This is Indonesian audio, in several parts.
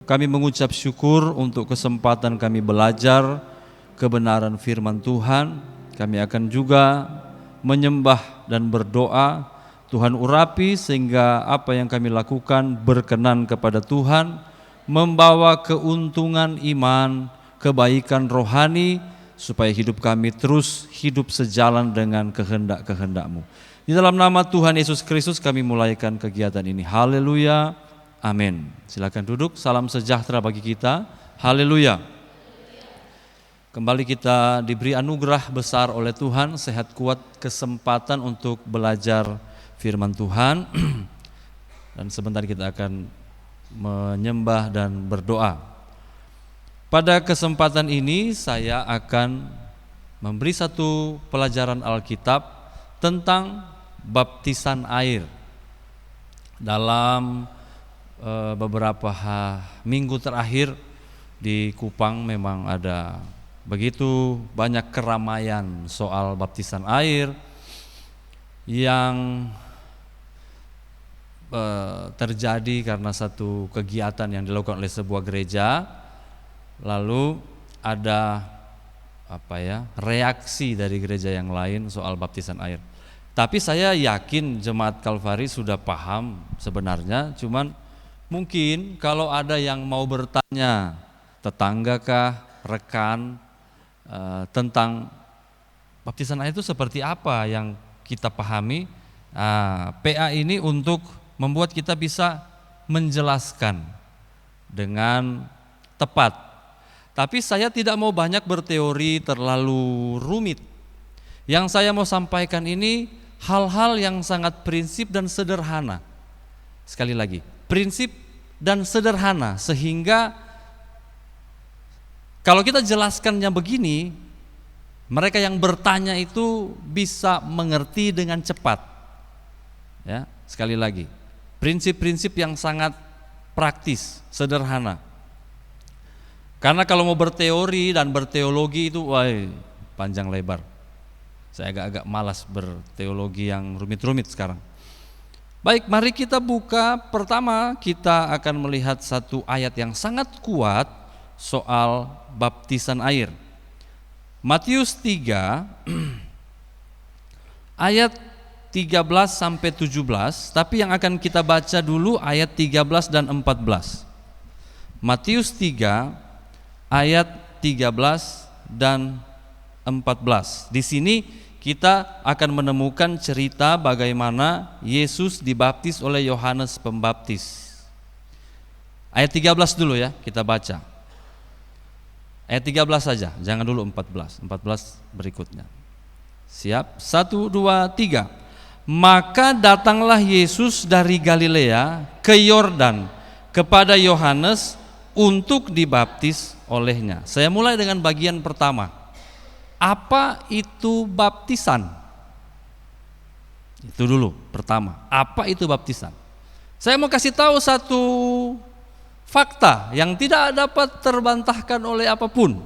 kami mengucap syukur untuk kesempatan kami belajar kebenaran firman Tuhan. Kami akan juga menyembah dan berdoa. Tuhan urapi sehingga apa yang kami lakukan berkenan kepada Tuhan, membawa keuntungan iman, kebaikan rohani, supaya hidup kami terus hidup sejalan dengan kehendak-kehendak-Mu. Di dalam nama Tuhan Yesus Kristus kami mulaikan kegiatan ini. Haleluya, amin. Silakan duduk, salam sejahtera bagi kita. Haleluya. Kembali kita diberi anugerah besar oleh Tuhan, sehat kuat, kesempatan untuk belajar firman Tuhan. Dan sebentar kita akan menyembah dan berdoa. Pada kesempatan ini saya akan memberi satu pelajaran Alkitab tentang baptisan air. Dalam beberapa minggu terakhir di Kupang memang ada begitu banyak keramaian soal baptisan air yang terjadi karena satu kegiatan yang dilakukan oleh sebuah gereja. Lalu ada reaksi dari gereja yang lain soal baptisan air. Tapi saya yakin jemaat Kalvari sudah paham sebenarnya, cuman mungkin kalau ada yang mau bertanya, tetanggakah, rekan, tentang baptisan air itu seperti apa yang kita pahami, PA ini untuk membuat kita bisa menjelaskan dengan tepat. Tapi saya tidak mau banyak berteori terlalu rumit. Yang saya mau sampaikan ini hal-hal yang sangat prinsip dan sederhana. Sekali lagi, prinsip dan sederhana, sehingga kalau kita jelaskannya begini, mereka yang bertanya itu bisa mengerti dengan cepat. Ya, sekali lagi, prinsip-prinsip yang sangat praktis, sederhana. Karena kalau mau berteori dan berteologi itu panjang lebar. Saya agak-agak malas berteologi yang rumit-rumit sekarang. Baik, mari kita buka. Pertama kita akan melihat satu ayat yang sangat kuat soal baptisan air. Matius 3 ayat 13 sampai 17, tapi yang akan kita baca dulu ayat 13 dan 14. Matius 3 ayat 13 dan 14. Di sini kita akan menemukan cerita bagaimana Yesus dibaptis oleh Yohanes Pembaptis. Ayat 13 dulu ya, kita baca. Ayat 13 saja, jangan dulu 14. 14 berikutnya. Siap? 1, 2, 3. Maka datanglah Yesus dari Galilea ke Yordan kepada Yohanes untuk dibaptis olehnya. Saya mulai dengan bagian pertama. Apa itu baptisan? Itu dulu pertama. Apa itu baptisan? Saya mau kasih tahu satu fakta yang tidak dapat terbantahkan oleh apapun,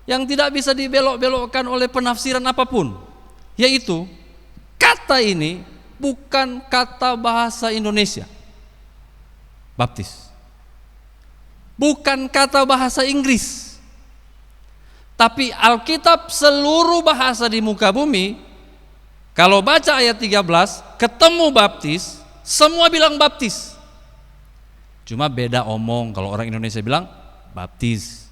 yang tidak bisa dibelok-belokkan oleh penafsiran apapun, yaitu kata ini bukan kata bahasa Indonesia. Baptis bukan kata bahasa Inggris, tapi Alkitab seluruh bahasa di muka bumi, kalau baca ayat 13, ketemu baptis, semua bilang baptis. Cuma beda omong, kalau orang Indonesia bilang baptis,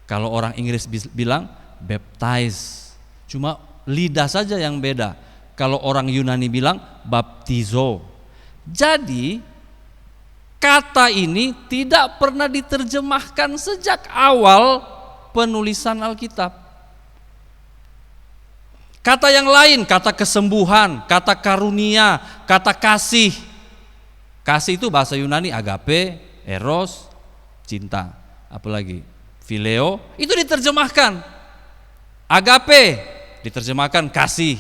kalau orang Inggris bilang baptize. Cuma lidah saja yang beda. Kalau orang Yunani bilang baptizo. Jadi kata ini tidak pernah diterjemahkan sejak awal penulisan Alkitab. Kata yang lain, kata kesembuhan, kata karunia, kata kasih. Kasih itu bahasa Yunani agape, eros, cinta. Apalagi phileo, itu diterjemahkan. Agape diterjemahkan kasih.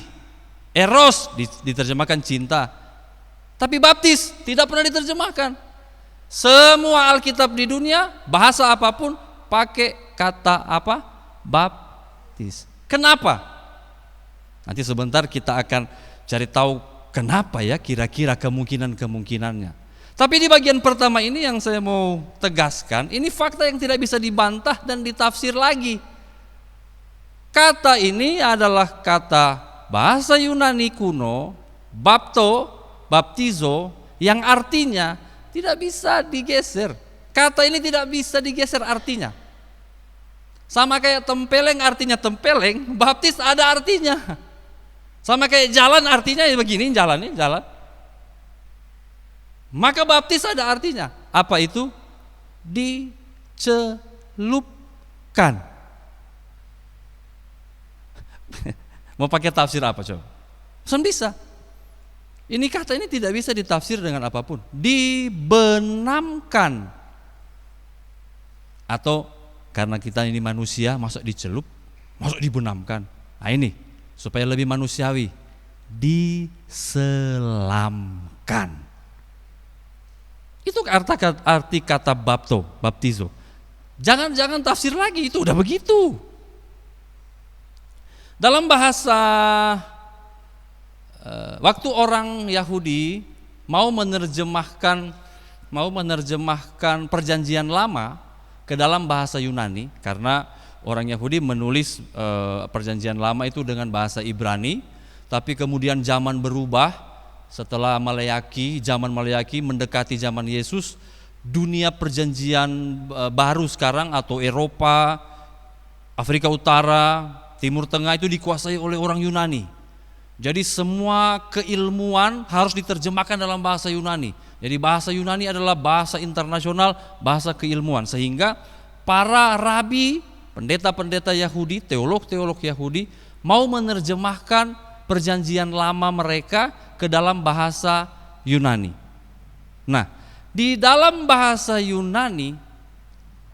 Eros diterjemahkan cinta. Tapi baptis tidak pernah diterjemahkan. Semua Alkitab di dunia, bahasa apapun, pakai kata apa? Baptis. Kenapa? Nanti sebentar kita akan cari tahu kenapa ya kira-kira kemungkinan-kemungkinannya. Tapi di bagian pertama ini yang saya mau tegaskan, ini fakta yang tidak bisa dibantah dan ditafsir lagi. Kata ini adalah kata bahasa Yunani kuno, baptizo, yang artinya tidak bisa digeser. Kata ini tidak bisa digeser artinya. Sama kayak tempeleng artinya tempeleng, baptis ada artinya. Sama kayak jalan artinya ya begini, jalan. Maka baptis ada artinya. Apa itu? Dicelupkan. Mau pakai tafsir apa coba? Bisa. Ini kata ini tidak bisa ditafsir dengan apapun. Dibenamkan. Atau karena kita ini manusia, masuk dicelup, masuk dibenamkan. Nah ini, supaya lebih manusiawi, diselamkan. Itu arti kata baptizo. Jangan tafsir lagi, itu udah begitu. Dalam bahasa waktu orang Yahudi mau menerjemahkan perjanjian lama ke dalam bahasa Yunani, karena orang Yahudi menulis perjanjian lama itu dengan bahasa Ibrani, tapi kemudian zaman berubah. Setelah zaman Maleaki mendekati zaman Yesus, dunia perjanjian baru sekarang atau Eropa, Afrika Utara, Timur Tengah itu dikuasai oleh orang Yunani. Jadi semua keilmuan harus diterjemahkan dalam bahasa Yunani. Jadi bahasa Yunani adalah bahasa internasional, bahasa keilmuan. Sehingga para rabi, pendeta-pendeta Yahudi, teolog-teolog Yahudi mau menerjemahkan perjanjian lama mereka ke dalam bahasa Yunani. Nah, di dalam bahasa Yunani,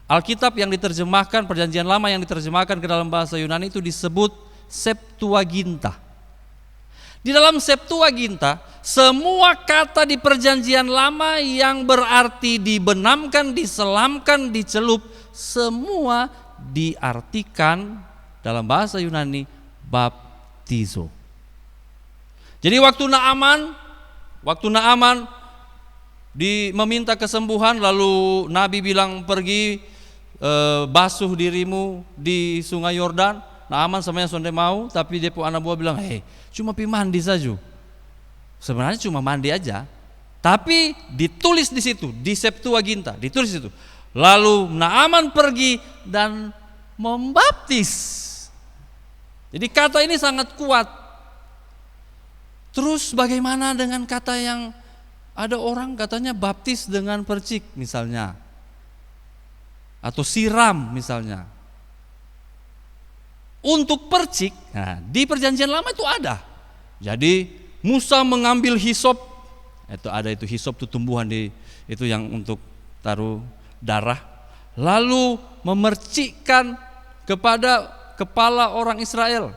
Alkitab yang diterjemahkan, perjanjian lama yang diterjemahkan ke dalam bahasa Yunani itu disebut Septuaginta. Di dalam Septuaginta, semua kata di perjanjian lama yang berarti dibenamkan, diselamkan, dicelup, semua diartikan dalam bahasa Yunani baptizo. Jadi waktu Naaman meminta kesembuhan, lalu Nabi bilang pergi basuh dirimu di Sungai Yordan. Naaman sebenarnya sonde mau, tapi dia anak buah bilang, cuma pi mandi saja. Sebenarnya cuma mandi aja, tapi ditulis di situ, di Septuaginta, ditulis itu. Lalu Naaman pergi dan membaptis. Jadi kata ini sangat kuat. Terus bagaimana dengan kata yang ada orang katanya baptis dengan percik misalnya, atau siram misalnya. Untuk percik, nah, di perjanjian lama itu ada. Jadi Musa mengambil hisop, itu hisop itu tumbuhan itu yang untuk taruh darah, lalu memercikkan kepada kepala orang Israel,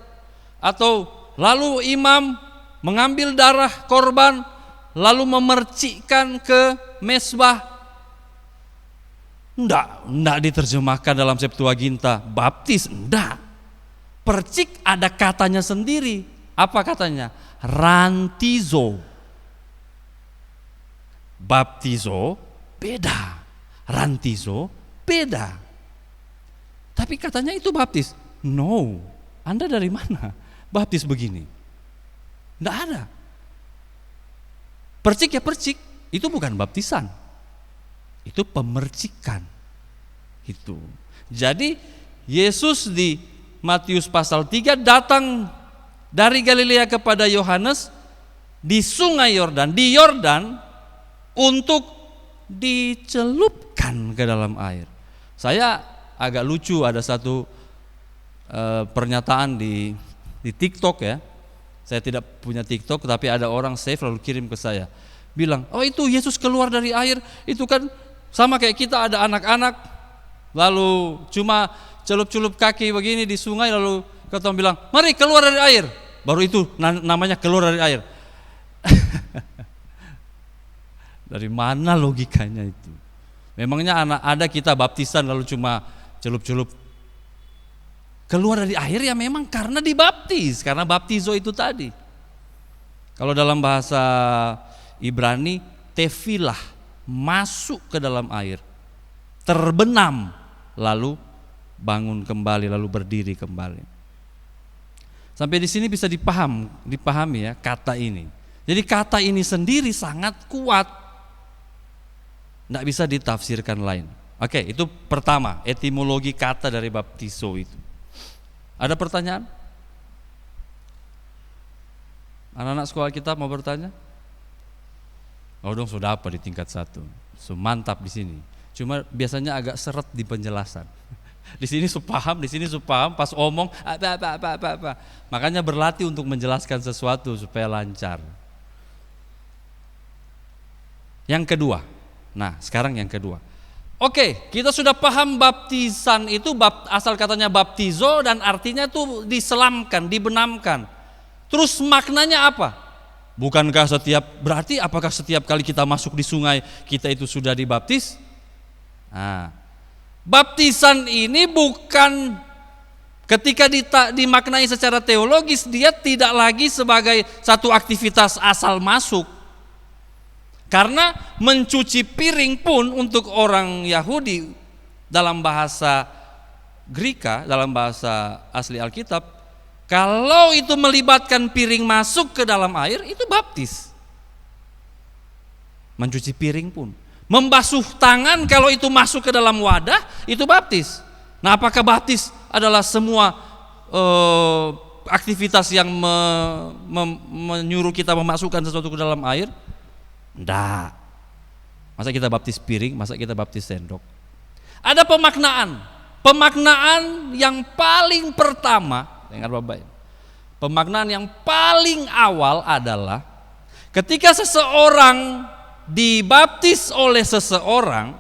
atau lalu imam mengambil darah korban lalu memercikkan ke mesbah. Enggak diterjemahkan dalam Septuaginta baptis, enggak. Percik ada katanya sendiri. Apa katanya? Rantizo. Baptizo beda, rantizo beda. Tapi katanya itu baptis. No, Anda dari mana? Baptis begini. Tidak ada. Percik ya percik, itu bukan baptisan, itu pemercikan. Itu. Jadi Yesus di Matius pasal 3 datang dari Galilea kepada Yohanes di Sungai Yordan, di Yordan, untuk dicelupkan ke dalam air. Saya agak lucu, ada satu pernyataan di TikTok ya. Saya tidak punya TikTok, tapi ada orang save lalu kirim ke saya. Bilang, oh itu Yesus keluar dari air, itu kan sama kayak kita ada anak-anak, lalu cuma celup-celup kaki begini di sungai, lalu ketemu bilang, mari keluar dari air. Baru itu namanya keluar dari air. Dari mana logikanya itu? Memangnya ada kita baptisan lalu cuma celup-celup keluar dari air, ya memang karena dibaptis, karena baptizo itu tadi. Kalau dalam bahasa Ibrani, tefilah, masuk ke dalam air, terbenam, lalu bangun kembali, lalu berdiri kembali. Sampai di sini bisa dipahami ya kata ini. Jadi kata ini sendiri sangat kuat, tidak bisa ditafsirkan lain. Oke, itu pertama, etimologi kata dari baptizo itu. Ada pertanyaan? Anak-anak sekolah kita mau bertanya? Oh dong, sudah apa di tingkat 1? So, mantap di sini. Cuma biasanya agak seret di penjelasan. Di sini supaham, di sini supaham, pas omong apa. Makanya berlatih untuk menjelaskan sesuatu supaya lancar. Yang kedua. Nah, sekarang yang kedua. Oke, kita sudah paham baptisan itu asal katanya baptizo dan artinya itu diselamkan, dibenamkan. Terus maknanya apa? Bukankah berarti apakah setiap kali kita masuk di sungai kita itu sudah dibaptis? Nah, baptisan ini bukan ketika dimaknai secara teologis, dia tidak lagi sebagai satu aktivitas asal masuk. Karena mencuci piring pun untuk orang Yahudi dalam bahasa Greka, dalam bahasa asli Alkitab, kalau itu melibatkan piring masuk ke dalam air, itu baptis. Mencuci piring pun. Membasuh tangan kalau itu masuk ke dalam wadah, itu baptis. Nah, apakah baptis adalah semua aktivitas yang menyuruh kita memasukkan sesuatu ke dalam air? Enggak. Masa kita baptis piring, masa kita baptis sendok? Ada pemaknaan yang paling pertama, dengar Bapak. Pemaknaan yang paling awal adalah ketika seseorang dibaptis oleh seseorang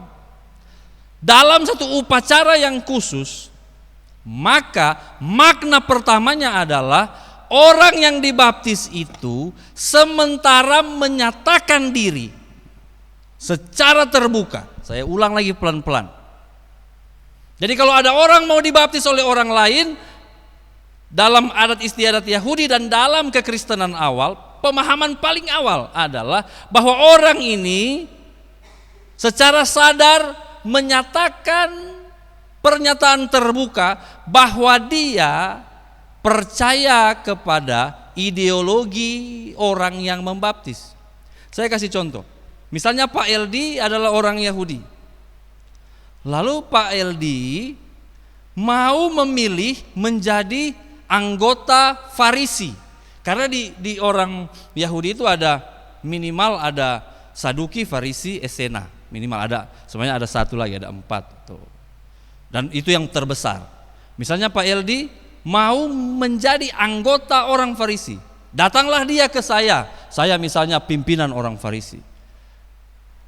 dalam satu upacara yang khusus, maka makna pertamanya adalah orang yang dibaptis itu sementara menyatakan diri secara terbuka. Saya ulang lagi pelan-pelan. Jadi kalau ada orang mau dibaptis oleh orang lain, dalam adat istiadat Yahudi dan dalam kekristenan awal, pemahaman paling awal adalah bahwa orang ini secara sadar menyatakan pernyataan terbuka bahwa dia percaya kepada ideologi orang yang membaptis. Saya kasih contoh. Misalnya Pak Eldi adalah orang Yahudi. Lalu Pak Eldi mau memilih menjadi anggota Farisi. Karena di orang Yahudi itu ada minimal ada Saduki, Farisi, Esena. Minimal ada, sebenarnya ada satu lagi, ada 4 tuh. Dan itu yang terbesar. Misalnya Pak Eldi mau menjadi anggota orang Farisi. Datanglah dia ke saya misalnya pimpinan orang Farisi.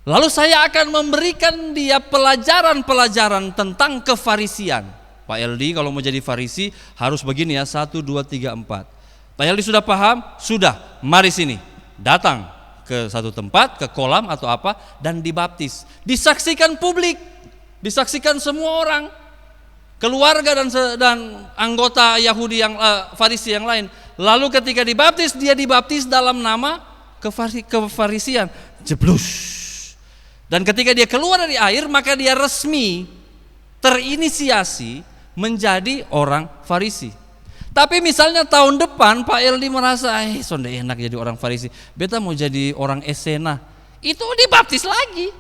Lalu saya akan memberikan dia pelajaran-pelajaran tentang kefarisian. Pak Eldi kalau mau jadi Farisi harus begini ya, 1, 2, 3, 4. Pak Eldi sudah paham? Sudah, mari sini. Datang ke satu tempat, ke kolam atau apa, dan dibaptis. Disaksikan publik, disaksikan semua orang, keluarga dan anggota Yahudi yang Farisi yang lain. Lalu ketika dibaptis, dia dibaptis dalam nama kefarisian. Jeblus. Dan ketika dia keluar dari air, maka dia resmi terinisiasi menjadi orang Farisi. Tapi misalnya tahun depan Pak Eldi merasa, sonde enak jadi orang Farisi, beta mau jadi orang Esena, itu dibaptis lagi.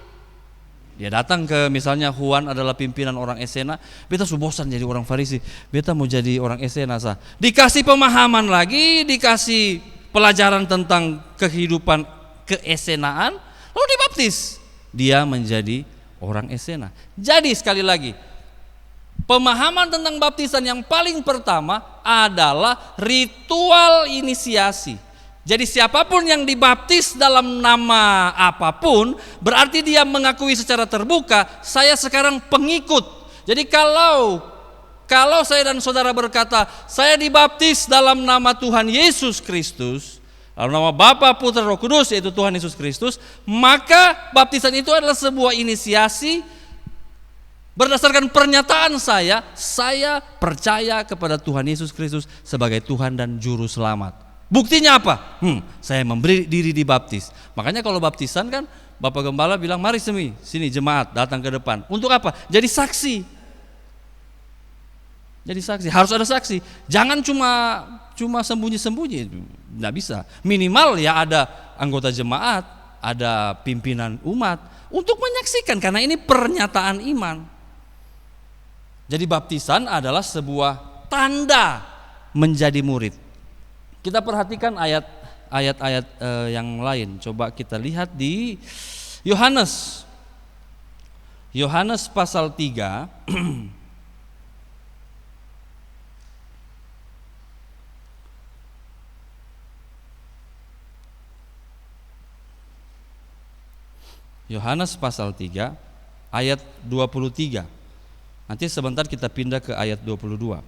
Dia datang ke misalnya Juan adalah pimpinan orang Esena, beta sudah bosan jadi orang Farisi, beta mau jadi orang Esena sah. Dikasih pemahaman lagi, dikasih pelajaran tentang kehidupan keesenaan, lalu dibaptis. Dia menjadi orang Esena. Jadi sekali lagi, pemahaman tentang baptisan yang paling pertama adalah ritual inisiasi. Jadi siapapun yang dibaptis dalam nama apapun, berarti dia mengakui secara terbuka, saya sekarang pengikut. Jadi kalau saya dan saudara berkata, saya dibaptis dalam nama Tuhan Yesus Kristus, dalam nama Bapa, Putra, Roh Kudus, yaitu Tuhan Yesus Kristus, maka baptisan itu adalah sebuah inisiasi berdasarkan pernyataan saya percaya kepada Tuhan Yesus Kristus sebagai Tuhan dan Juru Selamat. Buktinya apa? Saya memberi diri dibaptis. Makanya kalau baptisan kan Bapak Gembala bilang, mari sini jemaat datang ke depan. Untuk apa? Jadi saksi. Jadi saksi, harus ada saksi. Jangan cuma sembunyi-sembunyi, nggak bisa. Minimal ya ada anggota jemaat, ada pimpinan umat untuk menyaksikan, karena ini pernyataan iman. Jadi baptisan adalah sebuah tanda menjadi murid. Kita perhatikan ayat-ayat yang lain. Coba kita lihat di Yohanes pasal 3. Yohanes pasal 3 ayat 23. Nanti sebentar kita pindah ke ayat 22.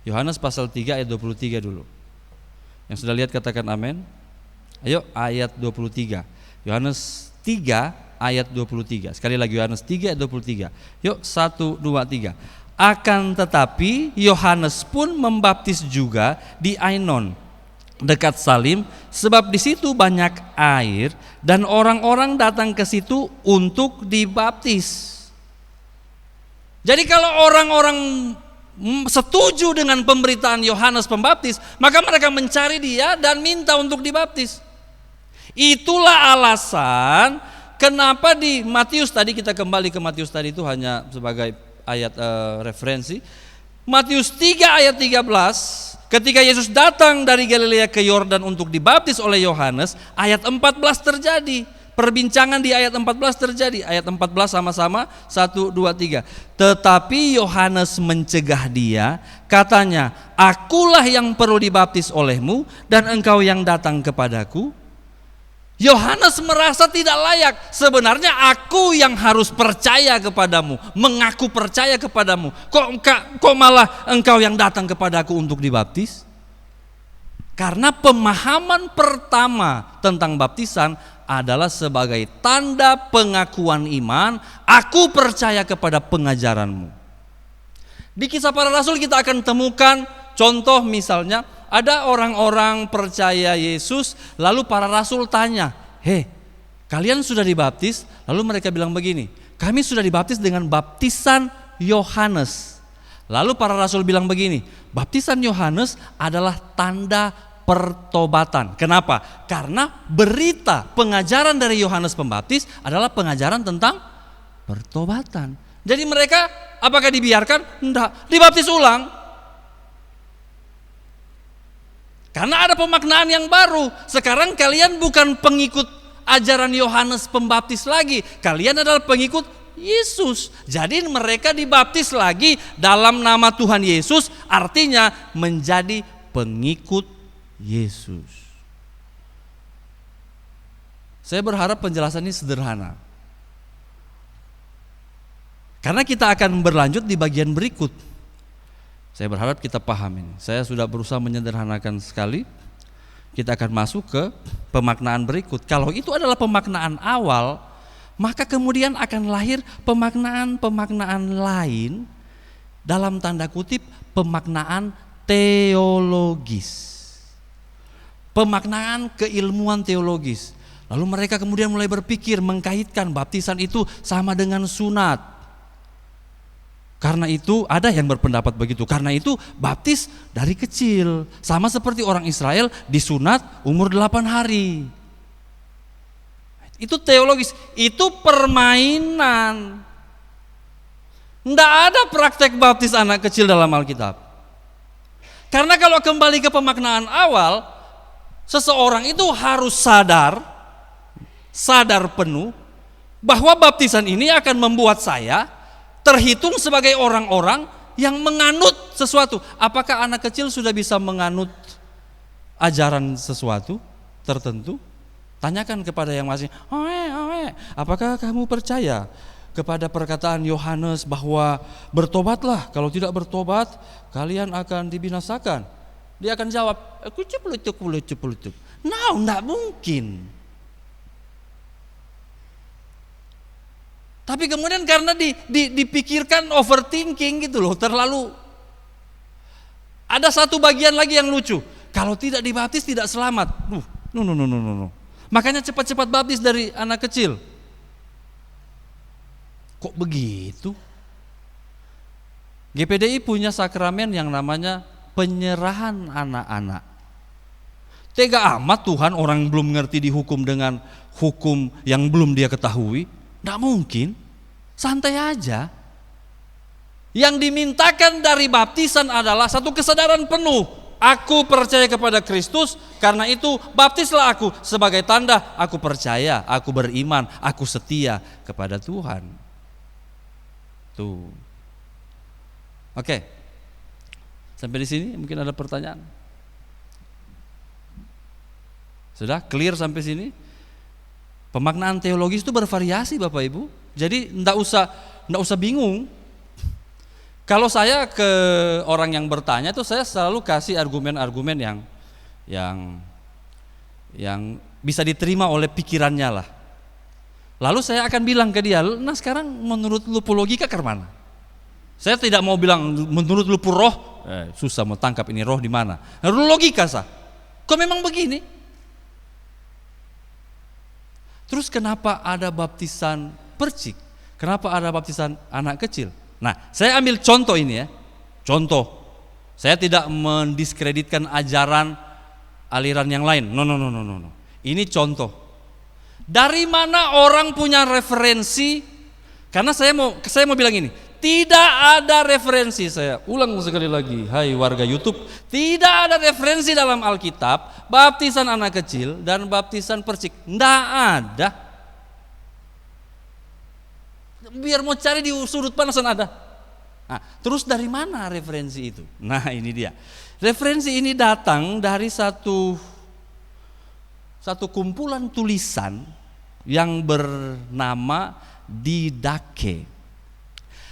Yohanes pasal 3 ayat 23 dulu. Yang sudah lihat katakan amin. Ayo ayat 23. Yohanes 3 ayat 23. Sekali lagi Yohanes 3 ayat 23. Yuk 1, 2, 3. Akan tetapi Yohanes pun membaptis juga di Ainon dekat Salim, sebab di situ banyak air dan orang-orang datang ke situ untuk dibaptis. Jadi kalau orang-orang setuju dengan pemberitaan Yohanes Pembaptis, maka mereka mencari dia dan minta untuk dibaptis. Itulah alasan kenapa di Matius tadi, kita kembali ke Matius tadi, itu hanya sebagai ayat referensi. Matius 3 ayat 13, ketika Yesus datang dari Galilea ke Yordan untuk dibaptis oleh Yohanes, ayat 14 terjadi. Perbincangan di ayat 14 terjadi. Ayat 14 sama-sama 1, 2, 3. Tetapi Yohanes mencegah dia, katanya, akulah yang perlu dibaptis olehmu dan engkau yang datang kepadaku. Yohanes merasa tidak layak. Sebenarnya aku yang harus percaya kepadamu, mengaku percaya kepadamu. Kok malah engkau yang datang kepadaku untuk dibaptis? Karena pemahaman pertama tentang baptisan adalah sebagai tanda pengakuan iman, aku percaya kepada pengajaranmu. Di Kisah Para Rasul kita akan temukan contoh, misalnya ada orang-orang percaya Yesus, lalu para rasul tanya, kalian sudah dibaptis? Lalu mereka bilang begini, kami sudah dibaptis dengan baptisan Yohanes. Lalu para rasul bilang begini, baptisan Yohanes adalah tanda pertobatan. Kenapa? Karena berita pengajaran dari Yohanes Pembaptis adalah pengajaran tentang pertobatan. Jadi mereka apakah dibiarkan? Enggak, dibaptis ulang. Karena ada pemaknaan yang baru. Sekarang kalian bukan pengikut ajaran Yohanes Pembaptis lagi, kalian adalah pengikut Yesus. Jadi mereka dibaptis lagi dalam nama Tuhan Yesus, artinya menjadi pengikut Yesus. Saya berharap penjelasan ini sederhana, karena kita akan berlanjut di bagian berikut. Saya berharap kita paham ini. Saya sudah berusaha menyederhanakan sekali. Kita akan masuk ke pemaknaan berikut. Kalau itu adalah pemaknaan awal, maka kemudian akan lahir pemaknaan-pemaknaan lain, dalam tanda kutip pemaknaan teologis, pemaknaan keilmuan teologis. Lalu mereka kemudian mulai berpikir mengkaitkan baptisan itu sama dengan sunat. Karena itu ada yang berpendapat begitu. Karena itu baptis dari kecil, sama seperti orang Israel disunat umur 8 hari. Itu teologis, itu permainan. Tidak ada praktek baptis anak kecil dalam Alkitab. Karena kalau kembali ke pemaknaan awal, seseorang itu harus sadar penuh bahwa baptisan ini akan membuat saya terhitung sebagai orang-orang yang menganut sesuatu. Apakah anak kecil sudah bisa menganut ajaran sesuatu tertentu? Tanyakan kepada yang masih, apakah kamu percaya kepada perkataan Yohanes bahwa bertobatlah, kalau tidak bertobat kalian akan dibinasakan? Dia akan jawab, kucuk. No, enggak mungkin. Tapi kemudian karena dipikirkan overthinking gitu loh, terlalu. Ada satu bagian lagi yang lucu. Kalau tidak dibaptis tidak selamat. No. Makanya cepat-cepat baptis dari anak kecil. Kok begitu? GPDI punya sakramen yang namanya penyerahan anak-anak. Tega amat Tuhan orang belum ngerti dihukum dengan hukum yang belum dia ketahui. Tidak mungkin, santai aja. Yang dimintakan dari baptisan adalah satu kesadaran penuh. Aku percaya kepada Kristus, karena itu baptislah aku sebagai tanda aku percaya, aku beriman, aku setia kepada Tuhan. Tuh. Oke. Sampai di sini mungkin ada pertanyaan. Sudah clear sampai sini? Pemaknaan teologis itu bervariasi Bapak Ibu. Jadi enggak usah bingung. Kalau saya ke orang yang bertanya itu saya selalu kasih argumen-argumen yang bisa diterima oleh pikirannya lah. Lalu saya akan bilang ke dia, nah sekarang menurut lu logika ke mana? Saya tidak mau bilang menurut lu roh, susah mau tangkap ini roh di mana. Nah, logika sah. Kok memang begini? Terus kenapa ada baptisan percik? Kenapa ada baptisan anak kecil? Nah, saya ambil contoh ini ya. Contoh. Saya tidak mendiskreditkan ajaran aliran yang lain. No. Ini contoh. Dari mana orang punya referensi? Karena saya mau bilang ini, tidak ada referensi. Saya ulang sekali lagi, hai warga YouTube, tidak ada referensi dalam Alkitab baptisan anak kecil dan baptisan percik. Tidak ada. Biar mau cari di sudut panasan ada. Nah, terus dari mana referensi itu? Nah, ini dia. Referensi ini datang dari satu kumpulan tulisan yang bernama Didache.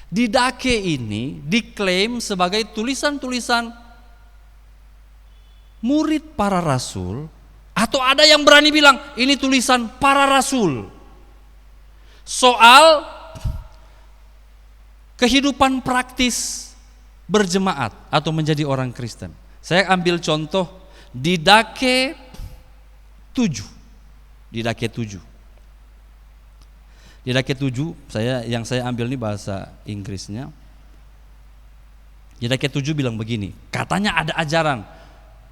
Didache ini diklaim sebagai tulisan-tulisan murid para rasul, atau ada yang berani bilang ini tulisan para rasul soal kehidupan praktis berjemaat atau menjadi orang Kristen. Saya ambil contoh Didache 7. Didache 7. Didache 7, yang saya ambil ini bahasa Inggrisnya. Didache 7 bilang begini, katanya ada ajaran,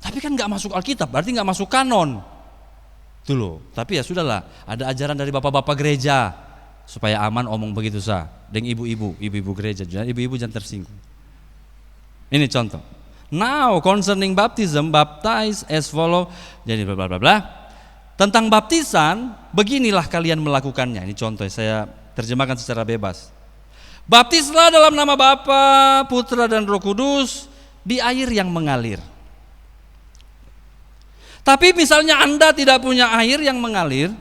tapi kan nggak masuk Alkitab, berarti nggak masuk kanon. Tuh loh, tapi ya sudahlah, ada ajaran dari bapak-bapak gereja supaya aman omong begitu sah. Dan ibu-ibu gereja, ibu-ibu jangan tersinggung. Ini contoh. Now concerning baptism, baptize as follow. Jadi bla bla bla. Tentang baptisan, beginilah kalian melakukannya. Ini contoh, saya terjemahkan secara bebas. Baptislah dalam nama Bapa, Putra dan Roh Kudus di air yang mengalir. Tapi misalnya Anda tidak punya air yang mengalir,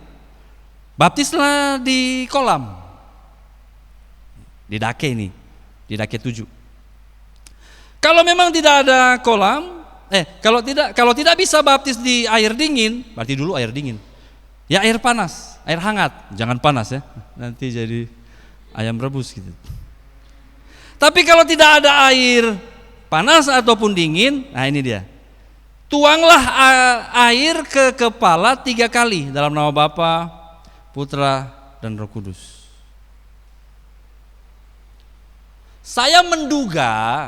baptislah di kolam. Didache ini, Didache 7. Kalau memang tidak ada kolam, kalau tidak bisa baptis di air dingin, berarti dulu air dingin. Ya air panas, air hangat, jangan panas ya, nanti jadi ayam rebus gitu. Tapi kalau tidak ada air panas ataupun dingin, nah ini dia. Tuanglah air ke kepala 3 kali dalam nama Bapa, Putra dan Roh Kudus. Saya menduga,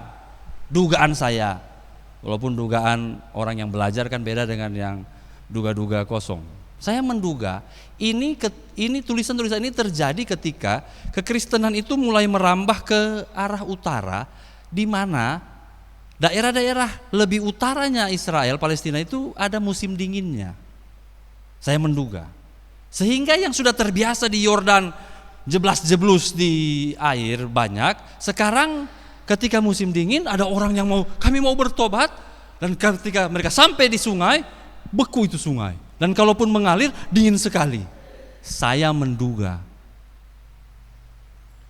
dugaan saya, walaupun dugaan orang yang belajar kan beda dengan yang duga-duga kosong. Saya menduga ini tulisan-tulisan ini terjadi ketika kekristenan itu mulai merambah ke arah utara, di mana daerah-daerah lebih utaranya Israel, Palestina itu ada musim dinginnya. Saya menduga. Sehingga yang sudah terbiasa di Yordan jeblas-jeblus di air banyak, sekarang ketika musim dingin ada orang yang kami mau bertobat, dan ketika mereka sampai di sungai, beku itu sungai. Dan kalaupun mengalir, dingin sekali. Saya menduga.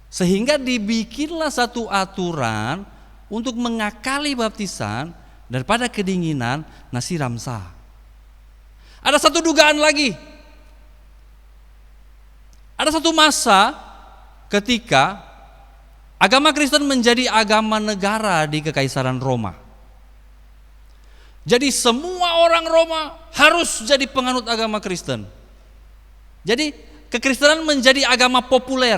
Sehingga dibikinlah satu aturan untuk mengakali baptisan daripada kedinginan, siram sah. Ada satu dugaan lagi. Ada satu masa ketika agama Kristen menjadi agama negara di Kekaisaran Roma. Jadi semua orang Roma harus jadi penganut agama Kristen. Jadi kekristenan menjadi agama populer.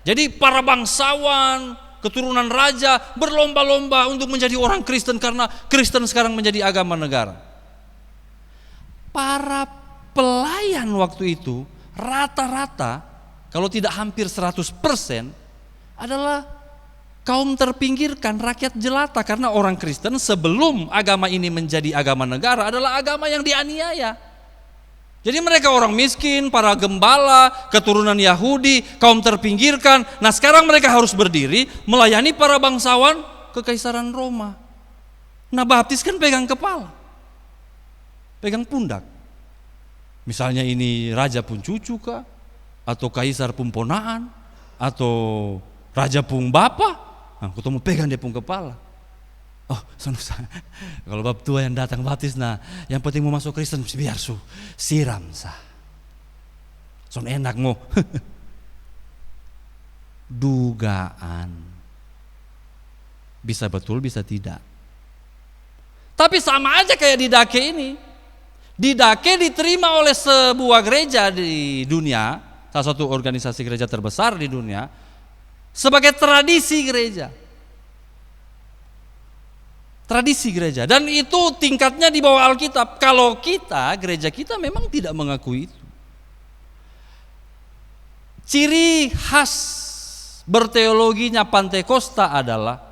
Jadi para bangsawan, keturunan raja berlomba-lomba untuk menjadi orang Kristen karena Kristen sekarang menjadi agama negara. Para pelayan waktu itu rata-rata, kalau tidak hampir 100%, adalah kaum terpinggirkan, rakyat jelata. Karena orang Kristen sebelum agama ini menjadi agama negara adalah agama yang dianiaya. Jadi mereka orang miskin, para gembala, keturunan Yahudi, kaum terpinggirkan. Nah sekarang mereka harus berdiri melayani para bangsawan kekaisaran Roma. Nah baptis kan pegang kepala, pegang pundak. Misalnya ini raja pun cucu kah, atau kaisar pun ponaan, atau raja pun bapa, nah ketemu pegang dia pun kepala. Oh, kalau bab tua yang datang baptis, nah yang penting mau masuk Kristen biar siram sah. Son enak mau. Dugaan. Bisa betul, bisa tidak. Tapi sama aja kayak di Dake ini. Di Dake diterima oleh sebuah gereja di dunia, salah satu organisasi gereja terbesar di dunia, sebagai tradisi gereja. Tradisi gereja, dan itu tingkatnya di bawah Alkitab. Kalau kita, gereja kita memang tidak mengakui itu. Ciri khas berteologinya Pantekosta adalah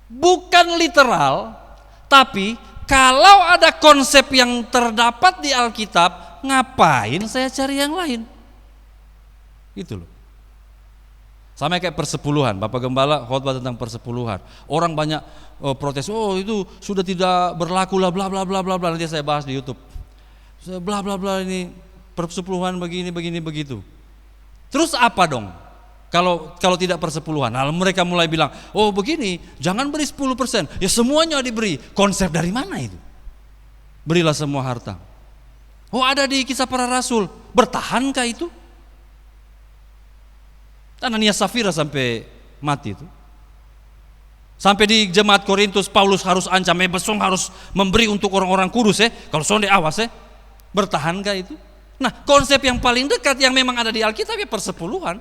bukan literal, tapi kalau ada konsep yang terdapat di Alkitab, ngapain saya cari yang lain? Gitu loh. Sama kayak persepuluhan, Bapak Gembala khotbah tentang persepuluhan. Orang banyak protes, oh itu sudah tidak berlaku lah, bla bla bla bla bla. Nanti saya bahas di YouTube. Bla bla bla, ini persepuluhan begini begitu. Terus apa dong? Kalau tidak persepuluhan. Nah, mereka mulai bilang, oh begini, jangan beri 10%. Ya semuanya diberi. Konsep dari mana itu? Berilah semua harta. Oh ada di Kisah Para Rasul. Bertahankah itu? Ananias Safira sampai mati itu. Sampai di jemaat Korintus Paulus harus ancam, besong harus memberi untuk orang-orang kudus kalau sonde awas bertahankah itu? Nah konsep yang paling dekat yang memang ada di Alkitab ya persepuluhan.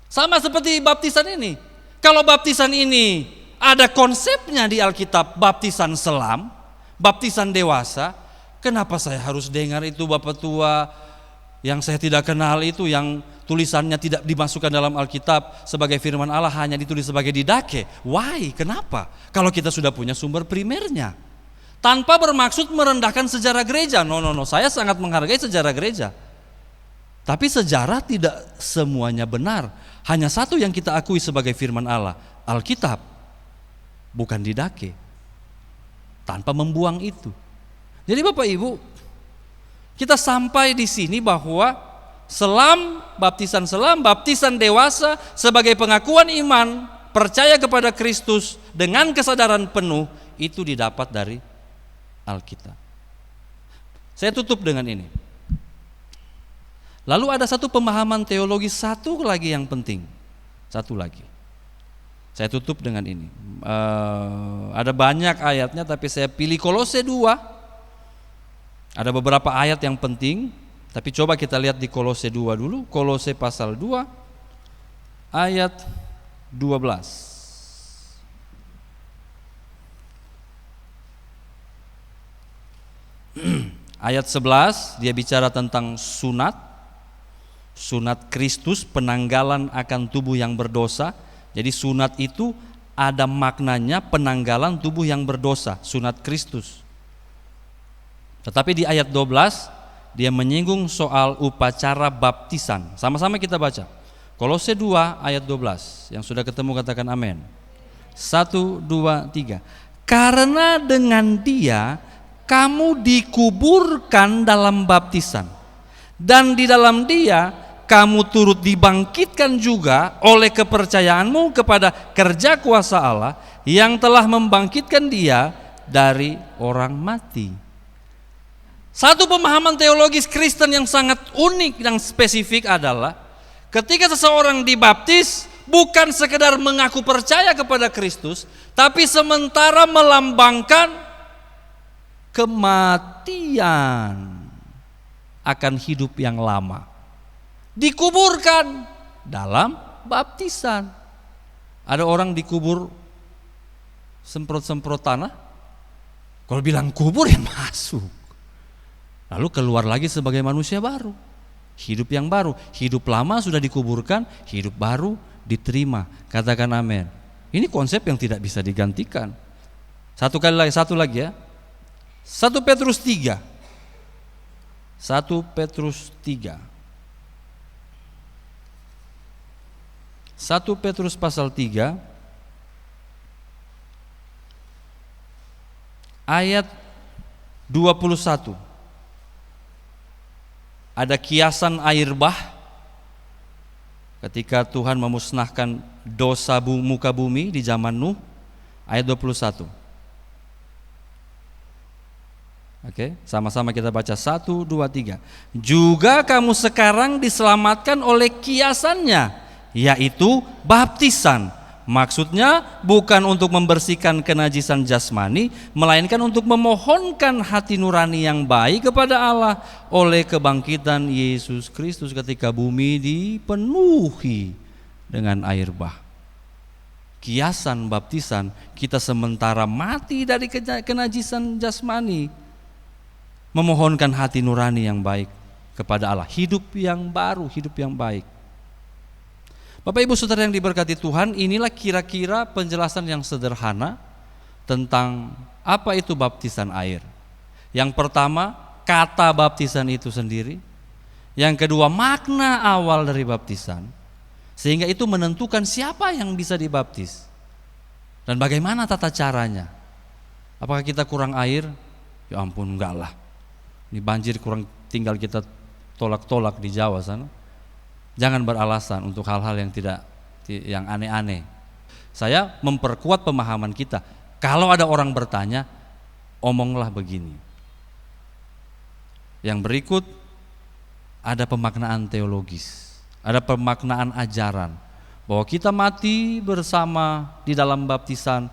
Sama seperti baptisan ini. Kalau baptisan ini ada konsepnya di Alkitab, baptisan selam, baptisan dewasa, kenapa saya harus dengar itu Bapak tua yang saya tidak kenal itu, yang tulisannya tidak dimasukkan dalam Alkitab sebagai firman Allah, hanya ditulis sebagai didake? Why? Kenapa? Kalau kita sudah punya sumber primernya. Tanpa bermaksud merendahkan sejarah gereja. No, saya sangat menghargai sejarah gereja. Tapi sejarah tidak semuanya benar. Hanya satu yang kita akui sebagai firman Allah, Alkitab, bukan didake. Tanpa membuang itu. Jadi Bapak Ibu, kita sampai di sini bahwa baptisan dewasa sebagai pengakuan iman, percaya kepada Kristus dengan kesadaran penuh, itu didapat dari Alkitab. Saya tutup dengan ini. Lalu ada satu pemahaman teologi satu lagi yang penting. Satu lagi. Saya tutup dengan ini. Ada banyak ayatnya, tapi saya pilih Kolose 2. Ada beberapa ayat yang penting, tapi coba kita lihat di Kolose 2 dulu. Kolose pasal 2 ayat 12. Ayat 11 dia bicara tentang sunat Kristus, penanggalan akan tubuh yang berdosa. Jadi sunat itu ada maknanya penanggalan tubuh yang berdosa, sunat Kristus. Tetapi di ayat 12 dia menyinggung soal upacara baptisan. Sama-sama kita baca Kolose 2 ayat 12. Yang sudah ketemu katakan amin. 1, 2, 3. Karena dengan dia kamu dikuburkan dalam baptisan, dan di dalam dia kamu turut dibangkitkan juga oleh kepercayaanmu kepada kerja kuasa Allah yang telah membangkitkan dia dari orang mati. Satu pemahaman teologis Kristen yang sangat unik dan spesifik adalah ketika seseorang dibaptis, bukan sekedar mengaku percaya kepada Kristus, tapi sementara melambangkan kematian akan hidup yang lama. Dikuburkan dalam baptisan. Ada orang dikubur semprot-semprot tanah, kalau bilang kubur ya masuk, lalu keluar lagi sebagai manusia baru, hidup yang baru. Hidup lama sudah dikuburkan, hidup baru diterima. Katakan amin. Ini konsep yang tidak bisa digantikan. Satu lagi ya. 1 Petrus 3. 1 Petrus 3. 1 Petrus pasal 3 ayat 21. Ada kiasan air bah ketika Tuhan memusnahkan dosa muka bumi di zaman Nuh, ayat 21. Oke, sama-sama kita baca 1, 2, 3. Juga kamu sekarang diselamatkan oleh kiasannya, yaitu baptisan. Maksudnya bukan untuk membersihkan kenajisan jasmani, melainkan untuk memohonkan hati nurani yang baik kepada Allah oleh kebangkitan Yesus Kristus ketika bumi dipenuhi dengan air bah. Kiasan baptisan, kita sementara mati dari kenajisan jasmani, memohonkan hati nurani yang baik kepada Allah, hidup yang baru, hidup yang baik. Bapak Ibu Saudara yang diberkati Tuhan, inilah kira-kira penjelasan yang sederhana tentang apa itu baptisan air. Yang pertama, kata baptisan itu sendiri. Yang kedua, makna awal dari baptisan, sehingga itu menentukan siapa yang bisa dibaptis dan bagaimana tata caranya. Apakah kita kurang air? Ya ampun, enggak lah. Ini banjir kurang, tinggal kita tolak-tolak di Jawa sana. Jangan beralasan untuk hal-hal yang aneh-aneh. Saya memperkuat pemahaman kita. Kalau ada orang bertanya, omonglah begini. Yang berikut ada pemaknaan teologis, ada pemaknaan ajaran bahwa kita mati bersama di dalam baptisan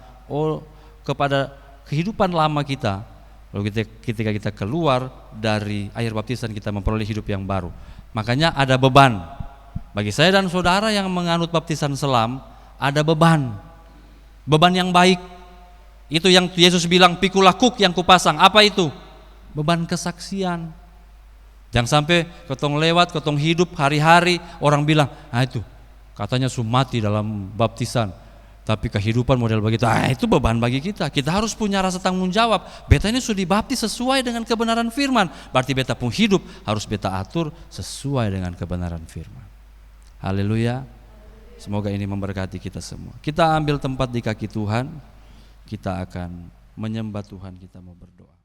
kepada kehidupan lama kita. Lalu ketika kita keluar dari air baptisan, kita memperoleh hidup yang baru. Makanya ada beban. Bagi saya dan saudara yang menganut baptisan selam, ada beban yang baik. Itu yang Yesus bilang, pikulah kuk yang kupasang. Apa itu? Beban kesaksian. Jangan sampai ketong lewat, ketong hidup hari-hari, orang bilang, itu katanya mati dalam baptisan, tapi kehidupan model begitu. Itu beban bagi kita. Kita harus punya rasa tanggung jawab. Beta ini sudah dibaptis sesuai dengan kebenaran firman. Berarti beta pun hidup harus beta atur sesuai dengan kebenaran firman. Haleluya. Semoga ini memberkati kita semua. Kita ambil tempat di kaki Tuhan. Kita akan menyembah Tuhan, kita mau berdoa.